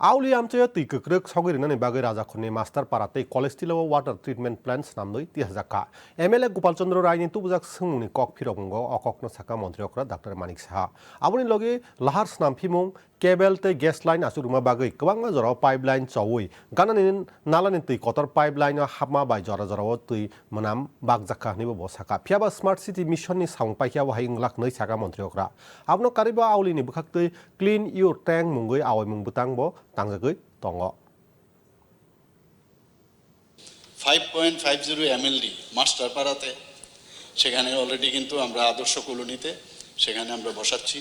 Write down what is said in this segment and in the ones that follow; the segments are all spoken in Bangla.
Auli amche tui kekrek sogir nani bagai raja khone master parate college tilo water treatment plants namdoi ti hajaka MLA Gopal Chandra Rai ni tubujak sungmuni kok phirogungo okokno saka mantri okra Dr. Manik Saha aboni loge lahar snam phimung cable te gas line asuruma bagai kwangma jora pipeline chawui ganani nalani tui kotor pipeline hapma bai jora jora tui manam bagjaka nibo bosaka phiaba smart city mission ni saung paikya wa haing lak nei saka mantri okra abno kariba auli ni bukhak tui clean your tank mungoi awai mung butang bo tangjagoi tongo 5.50 MLD master পাড়াতে সেখানে অলরেডি কিন্তু আমরা আদর্শ কলোনিতে সেখানে আমরা বসাচ্ছি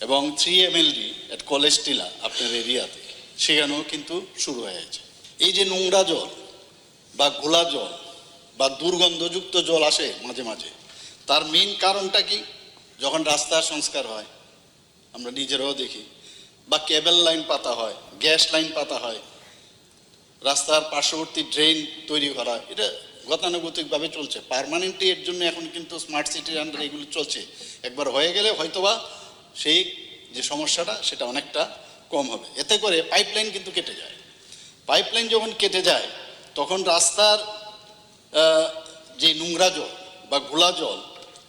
এবং 3 MLD এট কলেজ টিলা আপনার এরিয়াতে সেখানেও কিন্তু শুরু হয়ে গেছে। এই যে নোংরা জল বা ঘোলা জল বা দুর্গন্ধযুক্ত জল আসে মাঝে মাঝে, তার মেইন কারণটা কি? যখন রাস্তার সংস্কার হয় আমরা নিজেরাও দেখি, বা কেবল লাইন পাতা হয়, গ্যাস লাইন পাতা হয়, রাস্তার পার্শ্ববর্তী ড্রেন তৈরি করা, এটা গতানুগতিকভাবে চলছে। পার্মানেন্টলি এর জন্য এখন কিন্তু স্মার্ট সিটির আন্ডারে এগুলো চলছে। একবার হয়ে গেলে হয়তোবা সেই যে সমস্যাটা সেটা অনেকটা কম হবে। এতে করে পাইপলাইন কিন্তু কেটে যায়। পাইপলাইন যখন কেটে যায় তখন রাস্তার যে নোংরা জল বা ঘোলা জল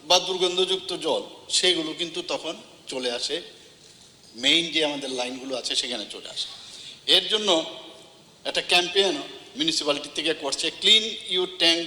বা দুর্গন্ধযুক্ত জল সেগুলো কিন্তু তখন চলে আসে, মেইন যে আমাদের লাইনগুলো আছে সেখানে চলে আসে। এর জন্য একটা ক্যাম্পেইন মিউনিসিপ্যালিটি থেকে করছে, ক্লিন ইউর ট্যাঙ্ক